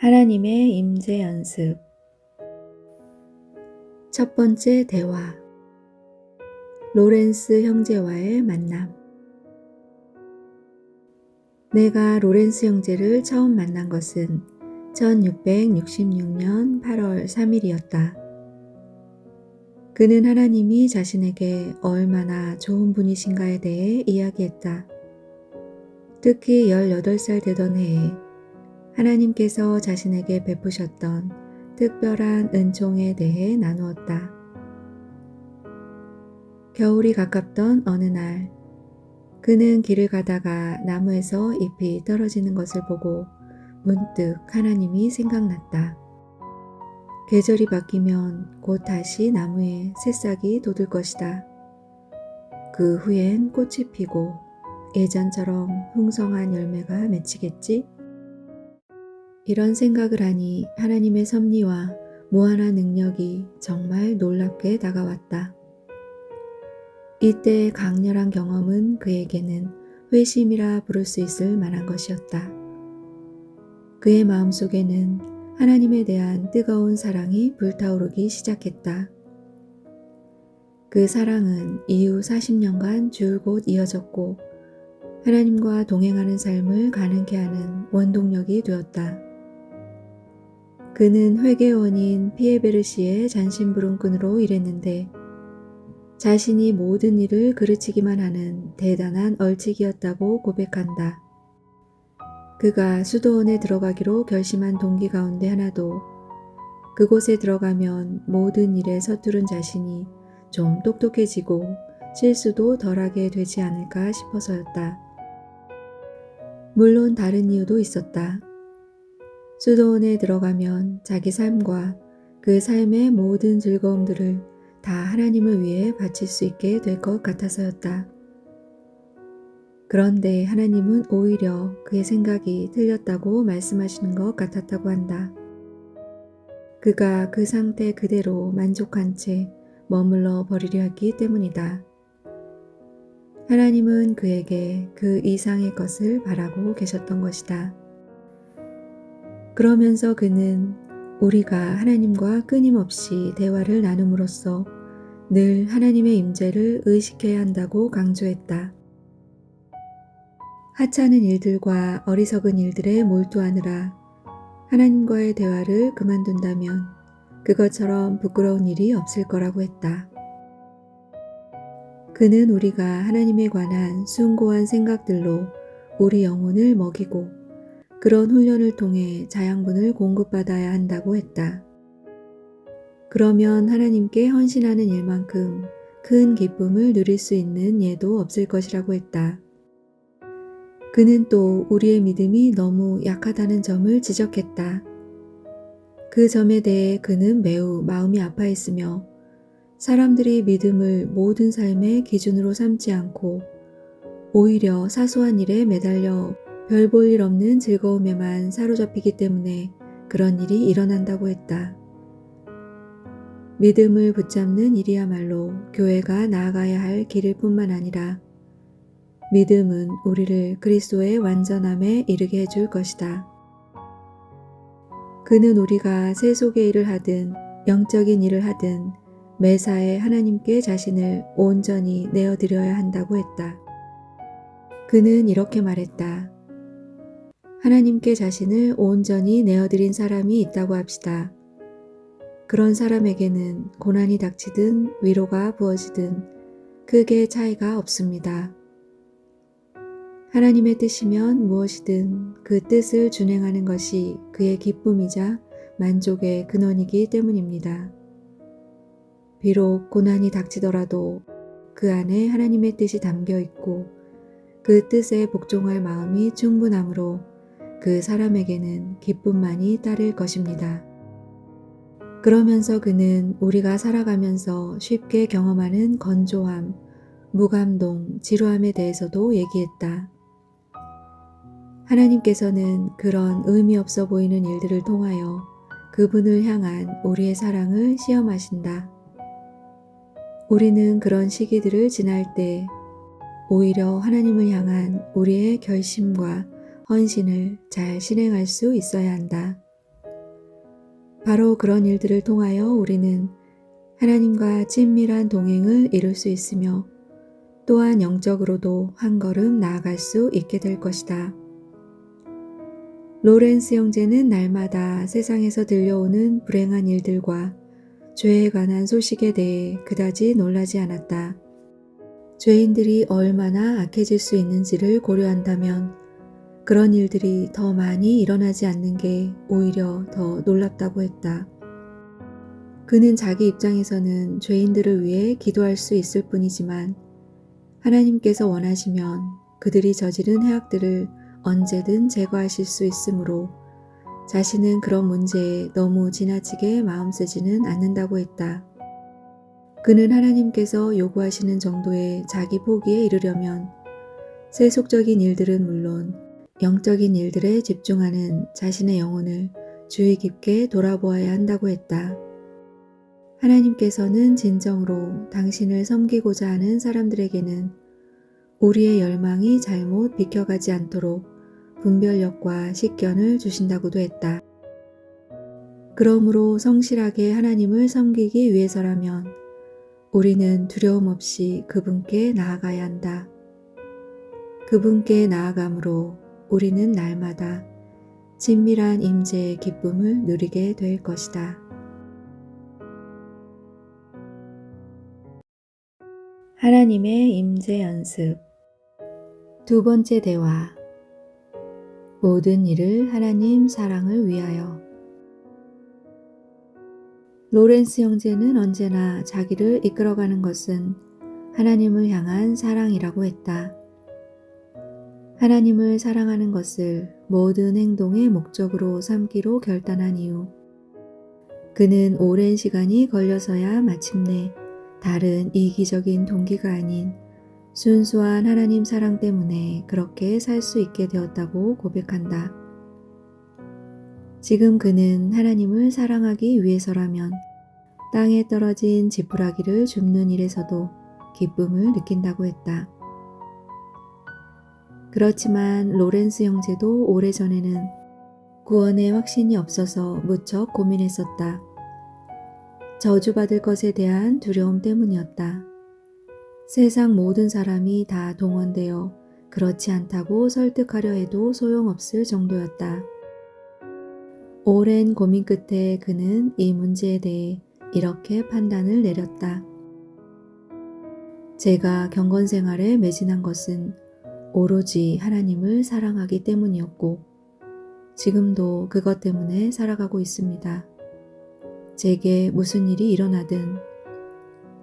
하나님의 임재 연습. 첫 번째 대화. 로렌스 형제와의 만남. 내가 로렌스 형제를 처음 만난 것은 1666년 8월 3일이었다. 그는 하나님이 자신에게 얼마나 좋은 분이신가에 대해 이야기했다. 특히 18살 되던 해에 하나님께서 자신에게 베푸셨던 특별한 은총에 대해 나누었다. 겨울이 가깝던 어느 날, 그는 길을 가다가 나무에서 잎이 떨어지는 것을 보고 문득 하나님이 생각났다. 계절이 바뀌면 곧 다시 나무에 새싹이 돋을 것이다. 그 후엔 꽃이 피고 예전처럼 풍성한 열매가 맺히겠지? 이런 생각을 하니 하나님의 섭리와 무한한 능력이 정말 놀랍게 다가왔다. 이때 강렬한 경험은 그에게는 회심이라 부를 수 있을 만한 것이었다. 그의 마음속에는 하나님에 대한 뜨거운 사랑이 불타오르기 시작했다. 그 사랑은 이후 40년간 줄곧 이어졌고 하나님과 동행하는 삶을 가능케 하는 원동력이 되었다. 그는 회계원인 피에베르시의 잔심부름꾼으로 일했는데 자신이 모든 일을 그르치기만 하는 대단한 얼치기였다고 고백한다. 그가 수도원에 들어가기로 결심한 동기 가운데 하나도 그곳에 들어가면 모든 일에 서투른 자신이 좀 똑똑해지고 실수도 덜하게 되지 않을까 싶어서였다. 물론 다른 이유도 있었다. 수도원에 들어가면 자기 삶과 그 삶의 모든 즐거움들을 다 하나님을 위해 바칠 수 있게 될 것 같아서였다. 그런데 하나님은 오히려 그의 생각이 틀렸다고 말씀하시는 것 같았다고 한다. 그가 그 상태 그대로 만족한 채 머물러 버리려 했기 때문이다. 하나님은 그에게 그 이상의 것을 바라고 계셨던 것이다. 그러면서 그는 우리가 하나님과 끊임없이 대화를 나눔으로써 늘 하나님의 임재를 의식해야 한다고 강조했다. 하찮은 일들과 어리석은 일들에 몰두하느라 하나님과의 대화를 그만둔다면 그것처럼 부끄러운 일이 없을 거라고 했다. 그는 우리가 하나님에 관한 숭고한 생각들로 우리 영혼을 먹이고 그런 훈련을 통해 자양분을 공급받아야 한다고 했다. 그러면 하나님께 헌신하는 일만큼 큰 기쁨을 누릴 수 있는 예도 없을 것이라고 했다. 그는 또 우리의 믿음이 너무 약하다는 점을 지적했다. 그 점에 대해 그는 매우 마음이 아파했으며 사람들이 믿음을 모든 삶의 기준으로 삼지 않고 오히려 사소한 일에 매달려 별 볼 일 없는 즐거움에만 사로잡히기 때문에 그런 일이 일어난다고 했다. 믿음을 붙잡는 일이야말로 교회가 나아가야 할 길일 뿐만 아니라 믿음은 우리를 그리스도의 완전함에 이르게 해줄 것이다. 그는 우리가 세속의 일을 하든 영적인 일을 하든 매사에 하나님께 자신을 온전히 내어드려야 한다고 했다. 그는 이렇게 말했다. 하나님께 자신을 온전히 내어드린 사람이 있다고 합시다. 그런 사람에게는 고난이 닥치든 위로가 부어지든 크게 차이가 없습니다. 하나님의 뜻이면 무엇이든 그 뜻을 준행하는 것이 그의 기쁨이자 만족의 근원이기 때문입니다. 비록 고난이 닥치더라도 그 안에 하나님의 뜻이 담겨 있고 그 뜻에 복종할 마음이 충분하므로 그 사람에게는 기쁨만이 따를 것입니다. 그러면서 그는 우리가 살아가면서 쉽게 경험하는 건조함, 무감동, 지루함에 대해서도 얘기했다. 하나님께서는 그런 의미 없어 보이는 일들을 통하여 그분을 향한 우리의 사랑을 시험하신다. 우리는 그런 시기들을 지날 때 오히려 하나님을 향한 우리의 결심과 헌신을 잘 실행할 수 있어야 한다. 바로 그런 일들을 통하여 우리는 하나님과 친밀한 동행을 이룰 수 있으며 또한 영적으로도 한 걸음 나아갈 수 있게 될 것이다. 로렌스 형제는 날마다 세상에서 들려오는 불행한 일들과 죄에 관한 소식에 대해 그다지 놀라지 않았다. 죄인들이 얼마나 악해질 수 있는지를 고려한다면 그런 일들이 더 많이 일어나지 않는 게 오히려 더 놀랍다고 했다. 그는 자기 입장에서는 죄인들을 위해 기도할 수 있을 뿐이지만 하나님께서 원하시면 그들이 저지른 해악들을 언제든 제거하실 수 있으므로 자신은 그런 문제에 너무 지나치게 마음 쓰지는 않는다고 했다. 그는 하나님께서 요구하시는 정도의 자기 포기에 이르려면 세속적인 일들은 물론 영적인 일들에 집중하는 자신의 영혼을 주의 깊게 돌아보아야 한다고 했다. 하나님께서는 진정으로 당신을 섬기고자 하는 사람들에게는 우리의 열망이 잘못 비켜가지 않도록 분별력과 식견을 주신다고도 했다. 그러므로 성실하게 하나님을 섬기기 위해서라면 우리는 두려움 없이 그분께 나아가야 한다. 그분께 나아감으로 우리는 날마다 친밀한 임재의 기쁨을 누리게 될 것이다. 하나님의 임재 연습. 두 번째 대화. 모든 일을 하나님 사랑을 위하여. 로렌스 형제는 언제나 자기를 이끌어가는 것은 하나님을 향한 사랑이라고 했다. 하나님을 사랑하는 것을 모든 행동의 목적으로 삼기로 결단한 이후 그는 오랜 시간이 걸려서야 마침내 다른 이기적인 동기가 아닌 순수한 하나님 사랑 때문에 그렇게 살 수 있게 되었다고 고백한다. 지금 그는 하나님을 사랑하기 위해서라면 땅에 떨어진 지푸라기를 줍는 일에서도 기쁨을 느낀다고 했다. 그렇지만 로렌스 형제도 오래전에는 구원의 확신이 없어서 무척 고민했었다. 저주받을 것에 대한 두려움 때문이었다. 세상 모든 사람이 다 동원되어 그렇지 않다고 설득하려 해도 소용없을 정도였다. 오랜 고민 끝에 그는 이 문제에 대해 이렇게 판단을 내렸다. 제가 경건 생활에 매진한 것은 오로지 하나님을 사랑하기 때문이었고 지금도 그것 때문에 살아가고 있습니다. 제게 무슨 일이 일어나든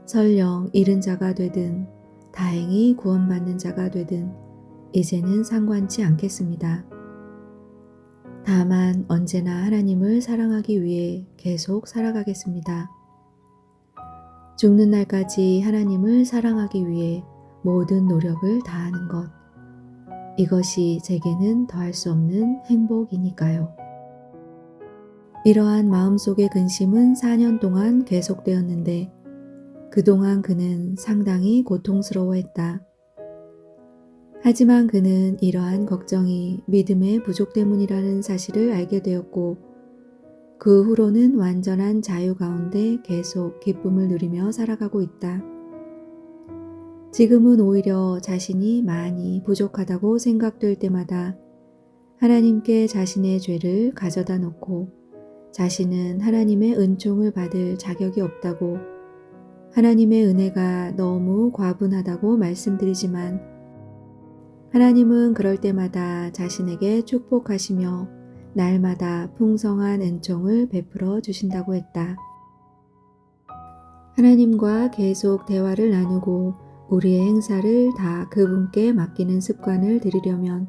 설령 잃은 자가 되든 다행히 구원받는 자가 되든 이제는 상관치 않겠습니다. 다만 언제나 하나님을 사랑하기 위해 계속 살아가겠습니다. 죽는 날까지 하나님을 사랑하기 위해 모든 노력을 다하는 것. 이것이 제게는 더할 수 없는 행복이니까요. 이러한 마음속의 근심은 4년 동안 계속되었는데 그동안 그는 상당히 고통스러워했다. 하지만 그는 이러한 걱정이 믿음의 부족 때문이라는 사실을 알게 되었고 그 후로는 완전한 자유 가운데 계속 기쁨을 누리며 살아가고 있다. 지금은 오히려 자신이 많이 부족하다고 생각될 때마다 하나님께 자신의 죄를 가져다 놓고 자신은 하나님의 은총을 받을 자격이 없다고 하나님의 은혜가 너무 과분하다고 말씀드리지만 하나님은 그럴 때마다 자신에게 축복하시며 날마다 풍성한 은총을 베풀어 주신다고 했다. 하나님과 계속 대화를 나누고 우리의 행사를 다 그분께 맡기는 습관을 들이려면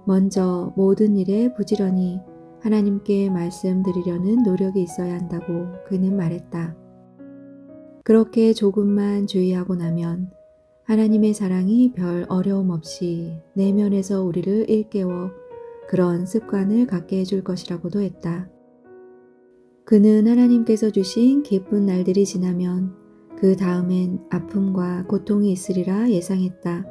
먼저 모든 일에 부지런히 하나님께 말씀드리려는 노력이 있어야 한다고 그는 말했다. 그렇게 조금만 주의하고 나면 하나님의 사랑이 별 어려움 없이 내면에서 우리를 일깨워 그런 습관을 갖게 해줄 것이라고도 했다. 그는 하나님께서 주신 기쁜 날들이 지나면 그 다음엔 아픔과 고통이 있으리라 예상했다.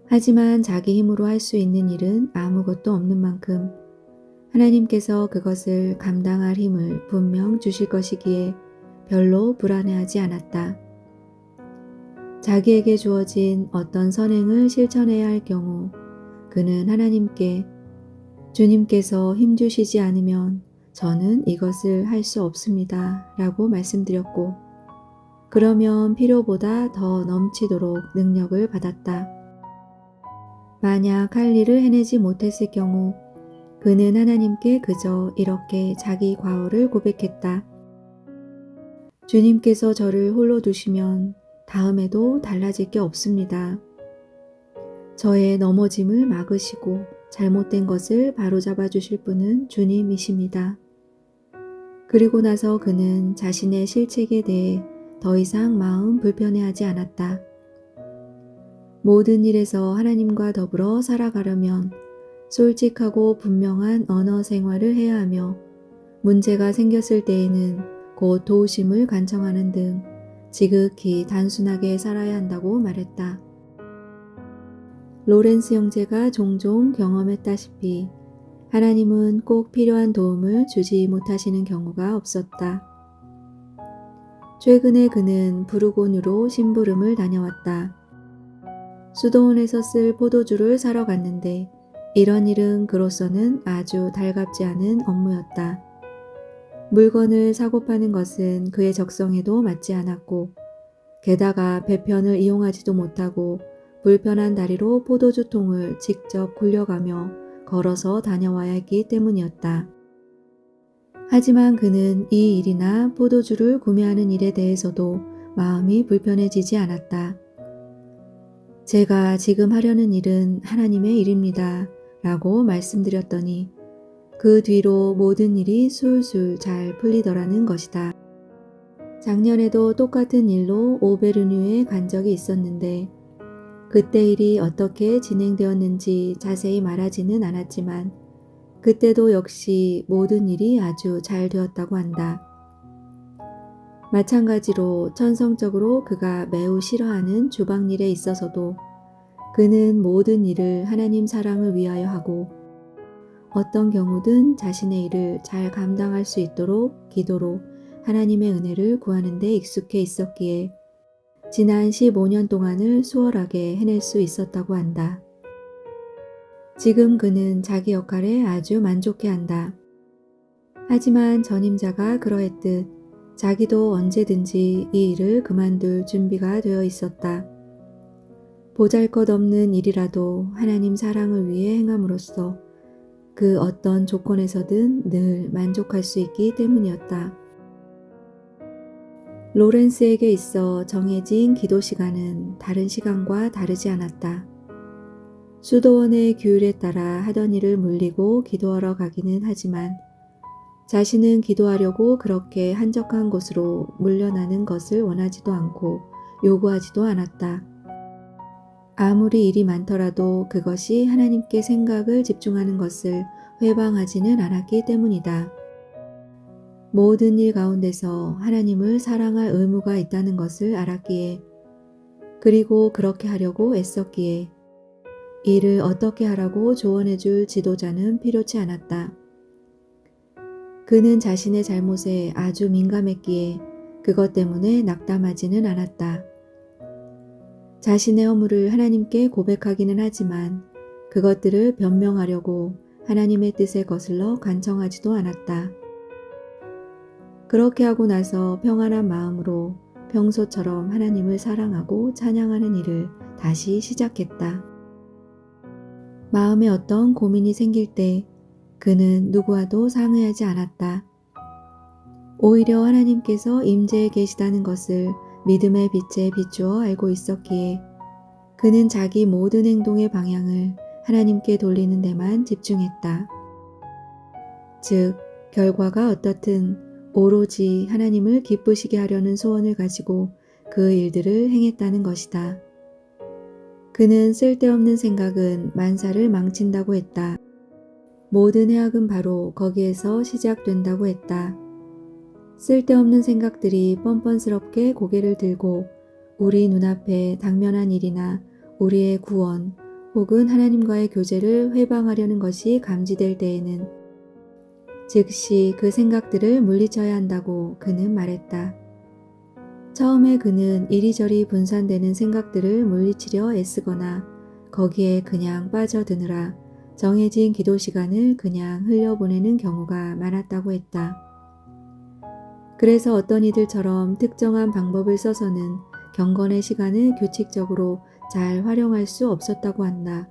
하지만 자기 힘으로 할 수 있는 일은 아무것도 없는 만큼 하나님께서 그것을 감당할 힘을 분명 주실 것이기에 별로 불안해하지 않았다. 자기에게 주어진 어떤 선행을 실천해야 할 경우 그는 하나님께 주님께서 힘주시지 않으면 저는 이것을 할 수 없습니다 라고 말씀드렸고, 그러면 필요보다 더 넘치도록 능력을 받았다. 만약 할 일을 해내지 못했을 경우 그는 하나님께 그저 이렇게 자기 과오를 고백했다. 주님께서 저를 홀로 두시면 다음에도 달라질 게 없습니다. 저의 넘어짐을 막으시고 잘못된 것을 바로잡아 주실 분은 주님이십니다. 그리고 나서 그는 자신의 실책에 대해 더 이상 마음 불편해하지 않았다. 모든 일에서 하나님과 더불어 살아가려면 솔직하고 분명한 언어 생활을 해야 하며, 문제가 생겼을 때에는 곧 도우심을 간청하는 등 지극히 단순하게 살아야 한다고 말했다. 로렌스 형제가 종종 경험했다시피 하나님은 꼭 필요한 도움을 주지 못하시는 경우가 없었다. 최근에 그는 부르고뉴로 심부름을 다녀왔다. 수도원에서 쓸 포도주를 사러 갔는데 이런 일은 그로서는 아주 달갑지 않은 업무였다. 물건을 사고 파는 것은 그의 적성에도 맞지 않았고, 게다가 배편을 이용하지도 못하고 불편한 다리로 포도주 통을 직접 굴려가며 걸어서 다녀와야 했기 때문이었다. 하지만 그는 이 일이나 포도주를 구매하는 일에 대해서도 마음이 불편해지지 않았다. 제가 지금 하려는 일은 하나님의 일입니다 라고 말씀드렸더니 그 뒤로 모든 일이 술술 잘 풀리더라는 것이다. 작년에도 똑같은 일로 오베르뉴에 간 적이 있었는데 그때 일이 어떻게 진행되었는지 자세히 말하지는 않았지만 그때도 역시 모든 일이 아주 잘 되었다고 한다. 마찬가지로 천성적으로 그가 매우 싫어하는 주방일에 있어서도 그는 모든 일을 하나님 사랑을 위하여 하고 어떤 경우든 자신의 일을 잘 감당할 수 있도록 기도로 하나님의 은혜를 구하는 데 익숙해 있었기에 지난 15년 동안을 수월하게 해낼 수 있었다고 한다. 지금 그는 자기 역할에 아주 만족해한다. 하지만 전임자가 그러했듯 자기도 언제든지 이 일을 그만둘 준비가 되어 있었다. 보잘것없는 일이라도 하나님 사랑을 위해 행함으로써 그 어떤 조건에서든 늘 만족할 수 있기 때문이었다. 로렌스에게 있어 정해진 기도 시간은 다른 시간과 다르지 않았다. 수도원의 규율에 따라 하던 일을 물리고 기도하러 가기는 하지만 자신은 기도하려고 그렇게 한적한 곳으로 물려나는 것을 원하지도 않고 요구하지도 않았다. 아무리 일이 많더라도 그것이 하나님께 생각을 집중하는 것을 회방하지는 않았기 때문이다. 모든 일 가운데서 하나님을 사랑할 의무가 있다는 것을 알았기에, 그리고 그렇게 하려고 애썼기에 일을 어떻게 하라고 조언해 줄 지도자는 필요치 않았다. 그는 자신의 잘못에 아주 민감했기에 그것 때문에 낙담하지는 않았다. 자신의 허물을 하나님께 고백하기는 하지만 그것들을 변명하려고 하나님의 뜻에 거슬러 간청하지도 않았다. 그렇게 하고 나서 평안한 마음으로 평소처럼 하나님을 사랑하고 찬양하는 일을 다시 시작했다. 마음에 어떤 고민이 생길 때 그는 누구와도 상의하지 않았다. 오히려 하나님께서 임재해 계시다는 것을 믿음의 빛에 비추어 알고 있었기에 그는 자기 모든 행동의 방향을 하나님께 돌리는 데만 집중했다. 즉, 결과가 어떻든 오로지 하나님을 기쁘시게 하려는 소원을 가지고 그 일들을 행했다는 것이다. 그는 쓸데없는 생각은 만사를 망친다고 했다. 모든 해악은 바로 거기에서 시작된다고 했다. 쓸데없는 생각들이 뻔뻔스럽게 고개를 들고 우리 눈앞에 당면한 일이나 우리의 구원 혹은 하나님과의 교제를 회방하려는 것이 감지될 때에는 즉시 그 생각들을 물리쳐야 한다고 그는 말했다. 처음에 그는 이리저리 분산되는 생각들을 물리치려 애쓰거나 거기에 그냥 빠져드느라 정해진 기도 시간을 그냥 흘려보내는 경우가 많았다고 했다. 그래서 어떤 이들처럼 특정한 방법을 써서는 경건의 시간을 규칙적으로 잘 활용할 수 없었다고 한다.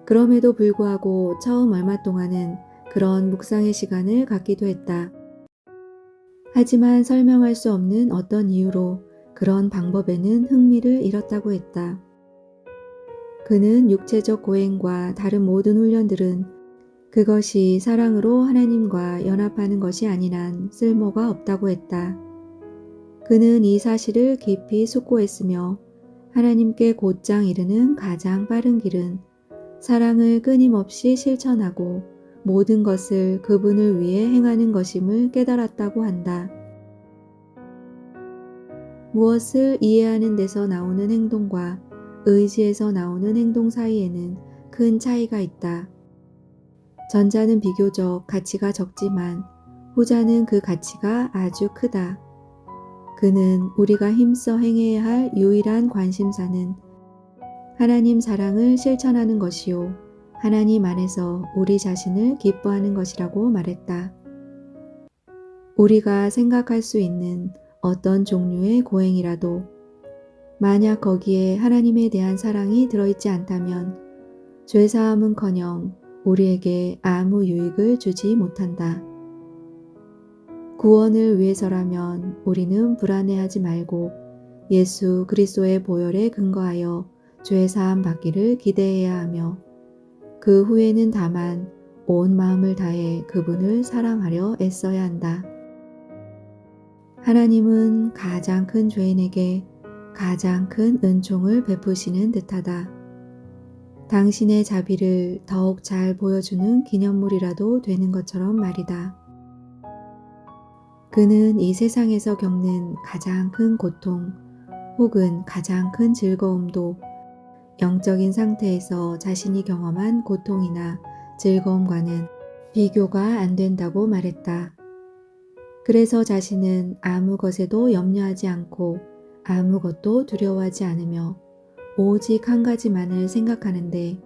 그럼에도 불구하고 처음 얼마 동안은 그런 묵상의 시간을 갖기도 했다. 하지만 설명할 수 없는 어떤 이유로 그런 방법에는 흥미를 잃었다고 했다. 그는 육체적 고행과 다른 모든 훈련들은 그것이 사랑으로 하나님과 연합하는 것이 아닌 한 쓸모가 없다고 했다. 그는 이 사실을 깊이 숙고했으며 하나님께 곧장 이르는 가장 빠른 길은 사랑을 끊임없이 실천하고 모든 것을 그분을 위해 행하는 것임을 깨달았다고 한다. 무엇을 이해하는 데서 나오는 행동과 의지에서 나오는 행동 사이에는 큰 차이가 있다. 전자는 비교적 가치가 적지만 후자는 그 가치가 아주 크다. 그는 우리가 힘써 행해야 할 유일한 관심사는 하나님 사랑을 실천하는 것이요 하나님 안에서 우리 자신을 기뻐하는 것이라고 말했다. 우리가 생각할 수 있는 어떤 종류의 고행이라도 만약 거기에 하나님에 대한 사랑이 들어있지 않다면 죄사함은커녕 우리에게 아무 유익을 주지 못한다. 구원을 위해서라면 우리는 불안해하지 말고 예수 그리스도의 보혈에 근거하여 죄사함 받기를 기대해야 하며 그 후에는 다만 온 마음을 다해 그분을 사랑하려 애써야 한다. 하나님은 가장 큰 죄인에게 가장 큰 은총을 베푸시는 듯하다. 당신의 자비를 더욱 잘 보여주는 기념물이라도 되는 것처럼 말이다. 그는 이 세상에서 겪는 가장 큰 고통 혹은 가장 큰 즐거움도 영적인 상태에서 자신이 경험한 고통이나 즐거움과는 비교가 안 된다고 말했다. 그래서 자신은 아무 것에도 염려하지 않고 아무것도 두려워하지 않으며 오직 한 가지만을 생각하는데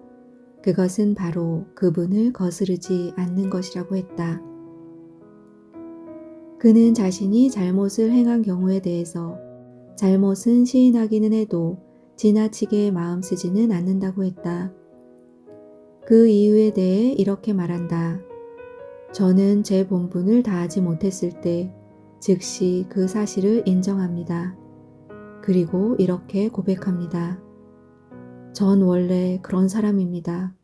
그것은 바로 그분을 거스르지 않는 것이라고 했다. 그는 자신이 잘못을 행한 경우에 대해서 잘못은 시인하기는 해도 지나치게 마음 쓰지는 않는다고 했다. 그 이유에 대해 이렇게 말한다. 저는 제 본분을 다하지 못했을 때 즉시 그 사실을 인정합니다. 그리고 이렇게 고백합니다. 전 원래 그런 사람입니다.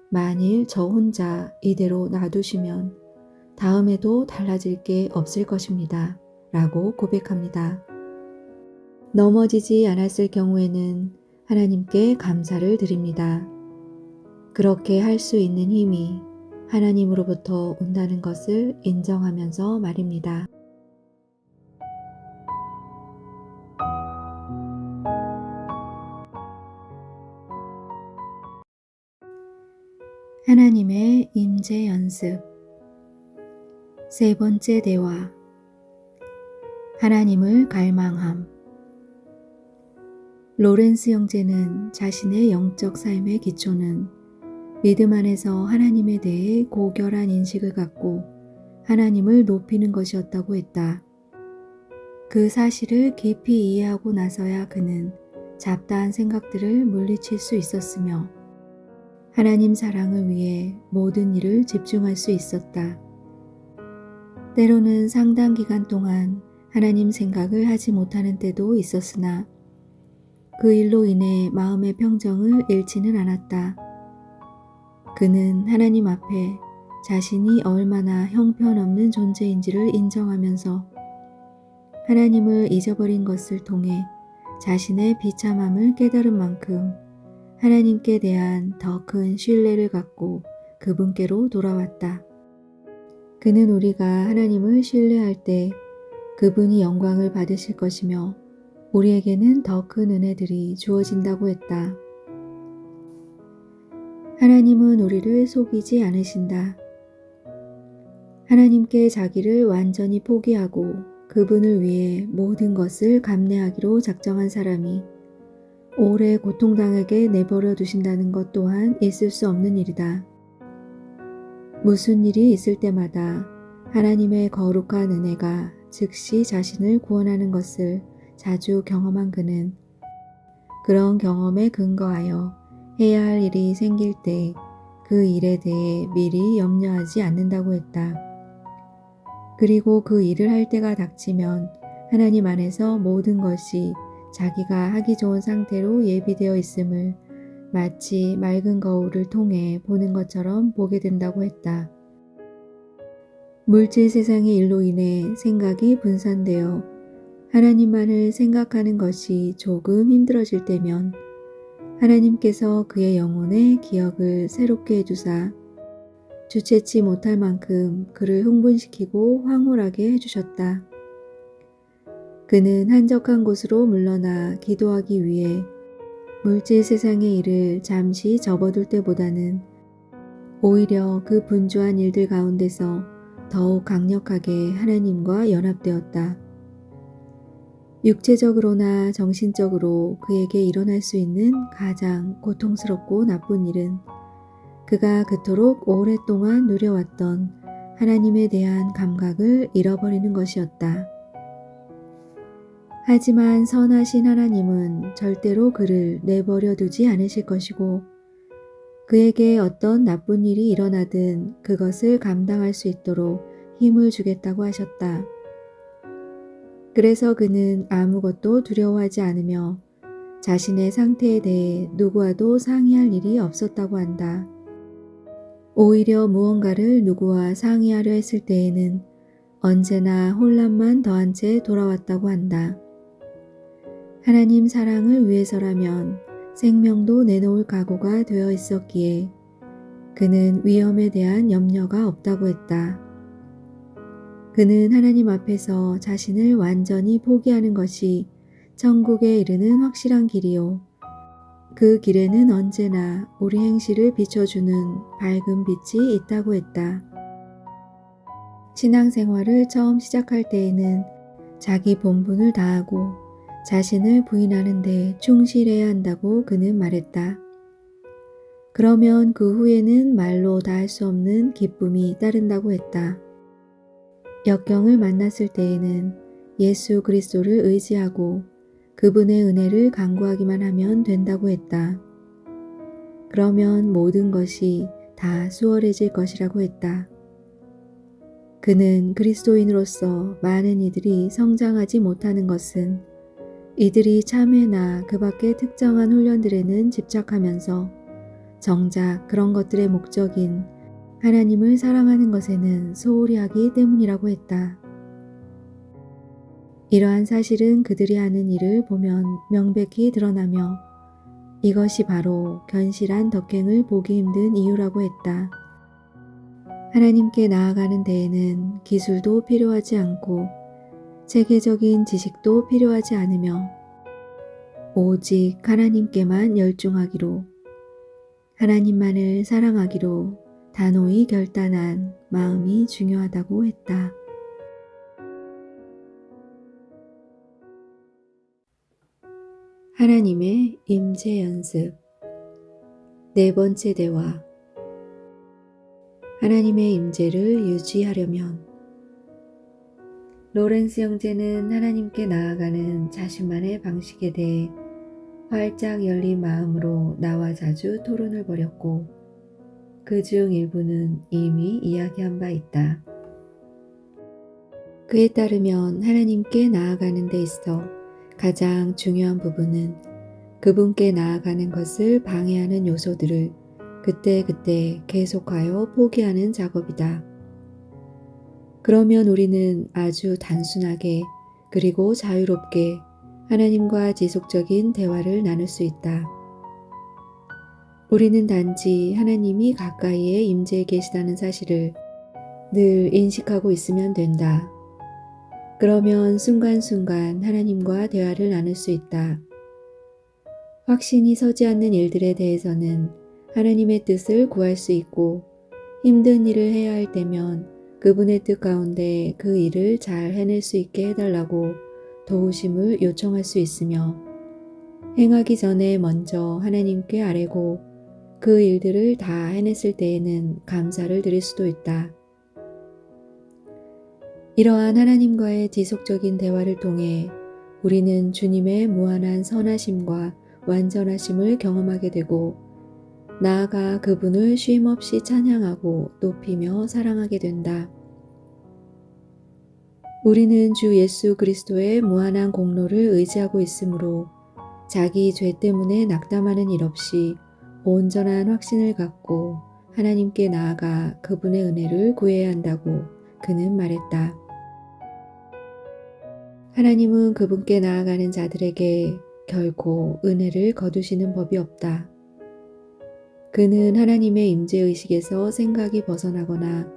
만일 저 혼자 이대로 놔두시면 다음에도 달라질 게 없을 것입니다. 라고 고백합니다. 넘어지지 않았을 경우에는 하나님께 감사를 드립니다. 그렇게 할 수 있는 힘이 하나님으로부터 온다는 것을 인정하면서 말입니다. 하나님의 임재 연습 세 번째 대화 하나님을 갈망함 로렌스 형제는 자신의 영적 삶의 기초는 믿음 안에서 하나님에 대해 고결한 인식을 갖고 하나님을 높이는 것이었다고 했다. 그 사실을 깊이 이해하고 나서야 그는 잡다한 생각들을 물리칠 수 있었으며 하나님 사랑을 위해 모든 일을 집중할 수 있었다. 때로는 상당 기간 동안 하나님 생각을 하지 못하는 때도 있었으나 그 일로 인해 마음의 평정을 잃지는 않았다. 그는 하나님 앞에 자신이 얼마나 형편없는 존재인지를 인정하면서 하나님을 잊어버린 것을 통해 자신의 비참함을 깨달은 만큼 하나님께 대한 더 큰 신뢰를 갖고 그분께로 돌아왔다. 그는 우리가 하나님을 신뢰할 때 그분이 영광을 받으실 것이며 우리에게는 더 큰 은혜들이 주어진다고 했다. 하나님은 우리를 속이지 않으신다. 하나님께 자기를 완전히 포기하고 그분을 위해 모든 것을 감내하기로 작정한 사람이 오래 고통당하게 내버려 두신다는 것 또한 있을 수 없는 일이다. 무슨 일이 있을 때마다 하나님의 거룩한 은혜가 즉시 자신을 구원하는 것을 자주 경험한 그는 그런 경험에 근거하여 해야 할 일이 생길 때 그 일에 대해 미리 염려하지 않는다고 했다. 그리고 그 일을 할 때가 닥치면 하나님 안에서 모든 것이 자기가 하기 좋은 상태로 예비되어 있음을 마치 맑은 거울을 통해 보는 것처럼 보게 된다고 했다. 물질 세상의 일로 인해 생각이 분산되어 하나님만을 생각하는 것이 조금 힘들어질 때면 하나님께서 그의 영혼의 기억을 새롭게 해주사 주체치 못할 만큼 그를 흥분시키고 황홀하게 해주셨다. 그는 한적한 곳으로 물러나 기도하기 위해 물질 세상의 일을 잠시 접어둘 때보다는 오히려 그 분주한 일들 가운데서 더욱 강력하게 하나님과 연합되었다. 육체적으로나 정신적으로 그에게 일어날 수 있는 가장 고통스럽고 나쁜 일은 그가 그토록 오랫동안 누려왔던 하나님에 대한 감각을 잃어버리는 것이었다. 하지만 선하신 하나님은 절대로 그를 내버려 두지 않으실 것이고 그에게 어떤 나쁜 일이 일어나든 그것을 감당할 수 있도록 힘을 주겠다고 하셨다. 그래서 그는 아무것도 두려워하지 않으며 자신의 상태에 대해 누구와도 상의할 일이 없었다고 한다. 오히려 무언가를 누구와 상의하려 했을 때에는 언제나 혼란만 더한 채 돌아왔다고 한다. 하나님 사랑을 위해서라면 생명도 내놓을 각오가 되어 있었기에 그는 위험에 대한 염려가 없다고 했다. 그는 하나님 앞에서 자신을 완전히 포기하는 것이 천국에 이르는 확실한 길이요. 그 길에는 언제나 우리 행실을 비춰주는 밝은 빛이 있다고 했다. 신앙생활을 처음 시작할 때에는 자기 본분을 다하고 자신을 부인하는 데 충실해야 한다고 그는 말했다. 그러면 그 후에는 말로 다 할 수 없는 기쁨이 따른다고 했다. 역경을 만났을 때에는 예수 그리스도를 의지하고 그분의 은혜를 간구하기만 하면 된다고 했다. 그러면 모든 것이 다 수월해질 것이라고 했다. 그는 그리스도인으로서 많은 이들이 성장하지 못하는 것은 이들이 참회나 그 밖의 특정한 훈련들에는 집착하면서 정작 그런 것들의 목적인 하나님을 사랑하는 것에는 소홀히 하기 때문이라고 했다. 이러한 사실은 그들이 하는 일을 보면 명백히 드러나며 이것이 바로 견실한 덕행을 보기 힘든 이유라고 했다. 하나님께 나아가는 데에는 기술도 필요하지 않고 체계적인 지식도 필요하지 않으며 오직 하나님께만 열중하기로 하나님만을 사랑하기로 단호히 결단한 마음이 중요하다고 했다. 하나님의 임재 연습 네 번째 대화 하나님의 임재를 유지하려면 로렌스 형제는 하나님께 나아가는 자신만의 방식에 대해 활짝 열린 마음으로 나와 자주 토론을 벌였고 그 중 일부는 이미 이야기한 바 있다. 그에 따르면 하나님께 나아가는 데 있어 가장 중요한 부분은 그분께 나아가는 것을 방해하는 요소들을 그때그때 계속하여 포기하는 작업이다. 그러면 우리는 아주 단순하게 그리고 자유롭게 하나님과 지속적인 대화를 나눌 수 있다. 우리는 단지 하나님이 가까이에 임재해 계시다는 사실을 늘 인식하고 있으면 된다. 그러면 순간순간 하나님과 대화를 나눌 수 있다. 확신이 서지 않는 일들에 대해서는 하나님의 뜻을 구할 수 있고 힘든 일을 해야 할 때면 그분의 뜻 가운데 그 일을 잘 해낼 수 있게 해달라고 도우심을 요청할 수 있으며 행하기 전에 먼저 하나님께 아뢰고 그 일들을 다 해냈을 때에는 감사를 드릴 수도 있다. 이러한 하나님과의 지속적인 대화를 통해 우리는 주님의 무한한 선하심과 완전하심을 경험하게 되고 나아가 그분을 쉼없이 찬양하고 높이며 사랑하게 된다. 우리는 주 예수 그리스도의 무한한 공로를 의지하고 있으므로 자기 죄 때문에 낙담하는 일 없이 온전한 확신을 갖고 하나님께 나아가 그분의 은혜를 구해야 한다고 그는 말했다. 하나님은 그분께 나아가는 자들에게 결코 은혜를 거두시는 법이 없다. 그는 하나님의 임재의식에서 생각이 벗어나거나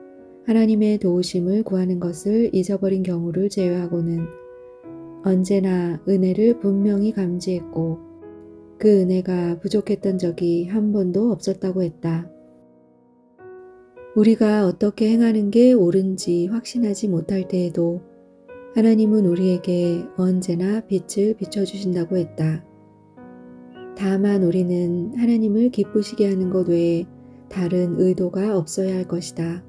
하나님의 도우심을 구하는 것을 잊어버린 경우를 제외하고는 언제나 은혜를 분명히 감지했고 그 은혜가 부족했던 적이 한 번도 없었다고 했다. 우리가 어떻게 행하는 게 옳은지 확신하지 못할 때에도 하나님은 우리에게 언제나 빛을 비춰주신다고 했다. 다만 우리는 하나님을 기쁘시게 하는 것 외에 다른 의도가 없어야 할 것이다.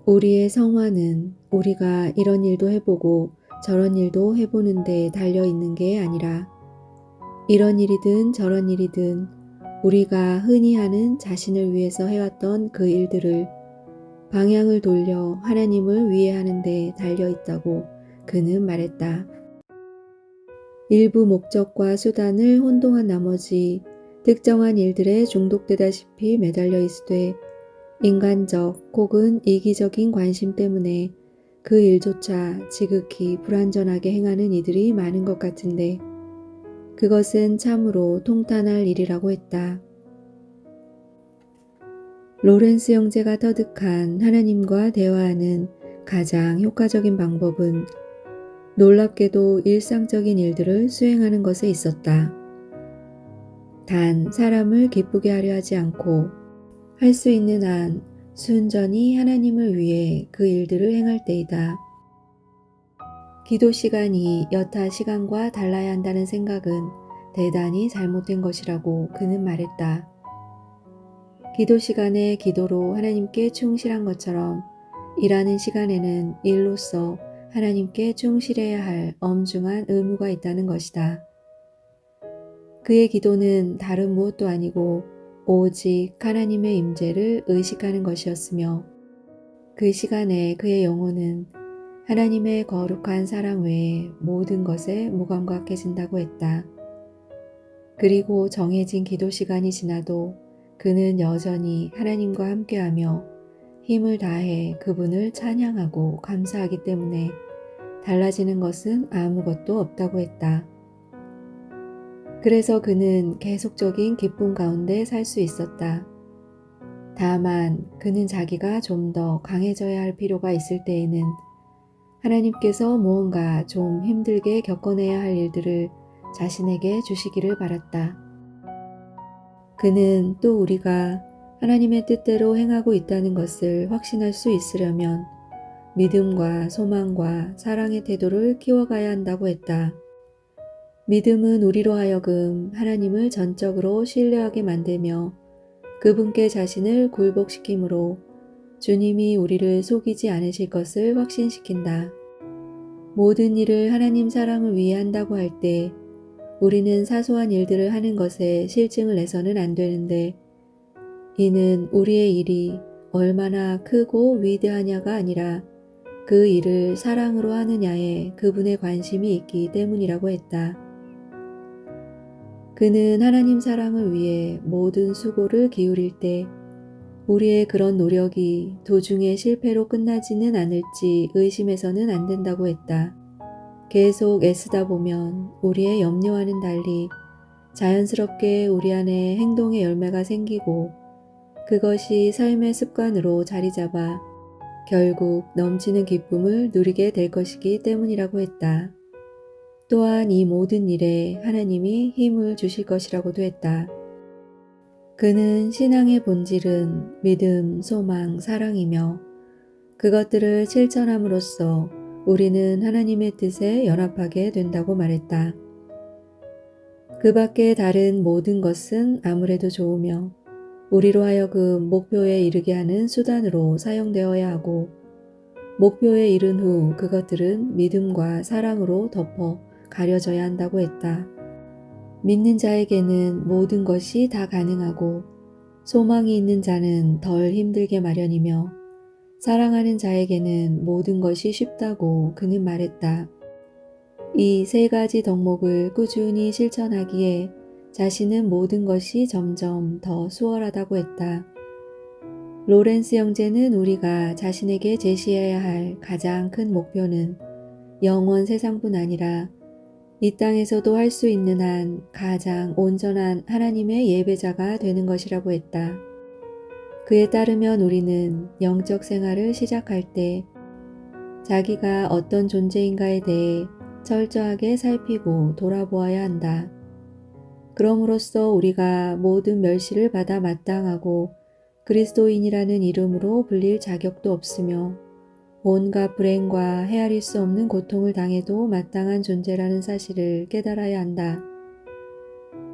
우리의 성화는 우리가 이런 일도 해보고 저런 일도 해보는 데 달려있는 게 아니라 이런 일이든 저런 일이든 우리가 흔히 하는 자신을 위해서 해왔던 그 일들을 방향을 돌려 하나님을 위해 하는 데 달려있다고 그는 말했다. 일부 목적과 수단을 혼동한 나머지 특정한 일들에 중독되다시피 매달려 있으되 인간적 혹은 이기적인 관심 때문에 그 일조차 지극히 불완전하게 행하는 이들이 많은 것 같은데 그것은 참으로 통탄할 일이라고 했다. 로렌스 형제가 터득한 하나님과 대화하는 가장 효과적인 방법은 놀랍게도 일상적인 일들을 수행하는 것에 있었다. 단 사람을 기쁘게 하려 하지 않고 할 수 있는 한 순전히 하나님을 위해 그 일들을 행할 때이다. 기도 시간이 여타 시간과 달라야 한다는 생각은 대단히 잘못된 것이라고 그는 말했다. 기도 시간에 기도로 하나님께 충실한 것처럼 일하는 시간에는 일로서 하나님께 충실해야 할 엄중한 의무가 있다는 것이다. 그의 기도는 다른 무엇도 아니고 오직 하나님의 임재를 의식하는 것이었으며 그 시간에 그의 영혼은 하나님의 거룩한 사랑 외에 모든 것에 무감각해진다고 했다. 그리고 정해진 기도 시간이 지나도 그는 여전히 하나님과 함께하며 힘을 다해 그분을 찬양하고 감사하기 때문에 달라지는 것은 아무것도 없다고 했다. 그래서 그는 계속적인 기쁨 가운데 살 수 있었다. 다만 그는 자기가 좀 더 강해져야 할 필요가 있을 때에는 하나님께서 무언가 좀 힘들게 겪어내야 할 일들을 자신에게 주시기를 바랐다. 그는 또 우리가 하나님의 뜻대로 행하고 있다는 것을 확신할 수 있으려면 믿음과 소망과 사랑의 태도를 키워가야 한다고 했다. 믿음은 우리로 하여금 하나님을 전적으로 신뢰하게 만들며 그분께 자신을 굴복시키므로 주님이 우리를 속이지 않으실 것을 확신시킨다. 모든 일을 하나님 사랑을 위해 한다고 할 때 우리는 사소한 일들을 하는 것에 실증을 내서는 안 되는데 이는 우리의 일이 얼마나 크고 위대하냐가 아니라 그 일을 사랑으로 하느냐에 그분의 관심이 있기 때문이라고 했다. 그는 하나님 사랑을 위해 모든 수고를 기울일 때 우리의 그런 노력이 도중에 실패로 끝나지는 않을지 의심해서는 안 된다고 했다. 계속 애쓰다 보면 우리의 염려와는 달리 자연스럽게 우리 안에 행동의 열매가 생기고 그것이 삶의 습관으로 자리 잡아 결국 넘치는 기쁨을 누리게 될 것이기 때문이라고 했다. 또한 이 모든 일에 하나님이 힘을 주실 것이라고도 했다. 그는 신앙의 본질은 믿음, 소망, 사랑이며 그것들을 실천함으로써 우리는 하나님의 뜻에 연합하게 된다고 말했다. 그 밖에 다른 모든 것은 아무래도 좋으며 우리로 하여금 목표에 이르게 하는 수단으로 사용되어야 하고 목표에 이른 후 그것들은 믿음과 사랑으로 덮어 가려져야 한다고 했다. 믿는 자에게는 모든 것이 다 가능하고 소망이 있는 자는 덜 힘들게 마련이며 사랑하는 자에게는 모든 것이 쉽다고 그는 말했다. 이 세 가지 덕목을 꾸준히 실천하기에 자신은 모든 것이 점점 더 수월하다고 했다. 로렌스 형제는 우리가 자신에게 제시해야 할 가장 큰 목표는 영원 세상뿐 아니라 이 땅에서도 할 수 있는 한 가장 온전한 하나님의 예배자가 되는 것이라고 했다. 그에 따르면 우리는 영적 생활을 시작할 때 자기가 어떤 존재인가에 대해 철저하게 살피고 돌아보아야 한다. 그럼으로써 우리가 모든 멸시를 받아 마땅하고 그리스도인이라는 이름으로 불릴 자격도 없으며 온갖 불행과 헤아릴 수 없는 고통을 당해도 마땅한 존재라는 사실을 깨달아야 한다.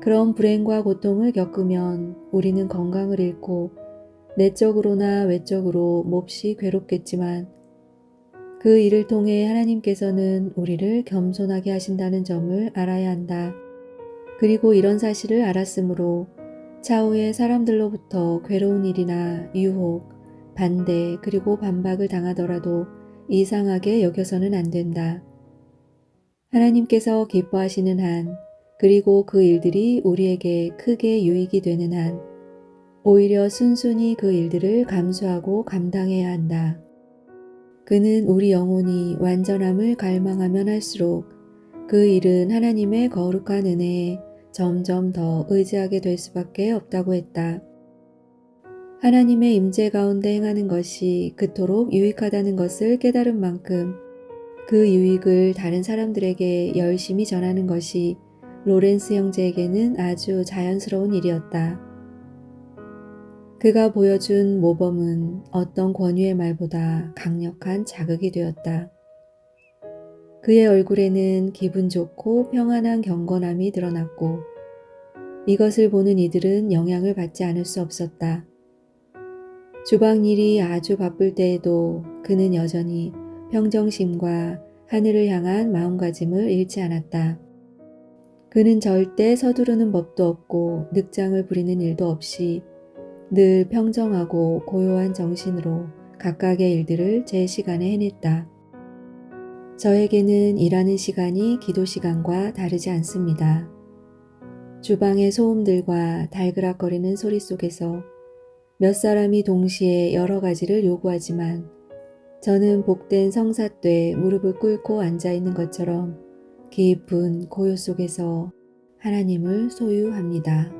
그런 불행과 고통을 겪으면 우리는 건강을 잃고 내적으로나 외적으로 몹시 괴롭겠지만 그 일을 통해 하나님께서는 우리를 겸손하게 하신다는 점을 알아야 한다. 그리고 이런 사실을 알았으므로 차후에 사람들로부터 괴로운 일이나 유혹, 반대 그리고 반박을 당하더라도 이상하게 여겨서는 안 된다. 하나님께서 기뻐하시는 한 그리고 그 일들이 우리에게 크게 유익이 되는 한 오히려 순순히 그 일들을 감수하고 감당해야 한다. 그는 우리 영혼이 완전함을 갈망하면 할수록 그 일은 하나님의 거룩한 은혜에 점점 더 의지하게 될 수밖에 없다고 했다. 하나님의 임재 가운데 행하는 것이 그토록 유익하다는 것을 깨달은 만큼 그 유익을 다른 사람들에게 열심히 전하는 것이 로렌스 형제에게는 아주 자연스러운 일이었다. 그가 보여준 모범은 어떤 권위의 말보다 강력한 자극이 되었다. 그의 얼굴에는 기분 좋고 평안한 경건함이 드러났고 이것을 보는 이들은 영향을 받지 않을 수 없었다. 주방 일이 아주 바쁠 때에도 그는 여전히 평정심과 하늘을 향한 마음가짐을 잃지 않았다. 그는 절대 서두르는 법도 없고 늑장을 부리는 일도 없이 늘 평정하고 고요한 정신으로 각각의 일들을 제 시간에 해냈다. 저에게는 일하는 시간이 기도 시간과 다르지 않습니다. 주방의 소음들과 달그락거리는 소리 속에서 몇 사람이 동시에 여러 가지를 요구하지만 저는 복된 성사되에 무릎을 꿇고 앉아있는 것처럼 깊은 고요 속에서 하나님을 소유합니다.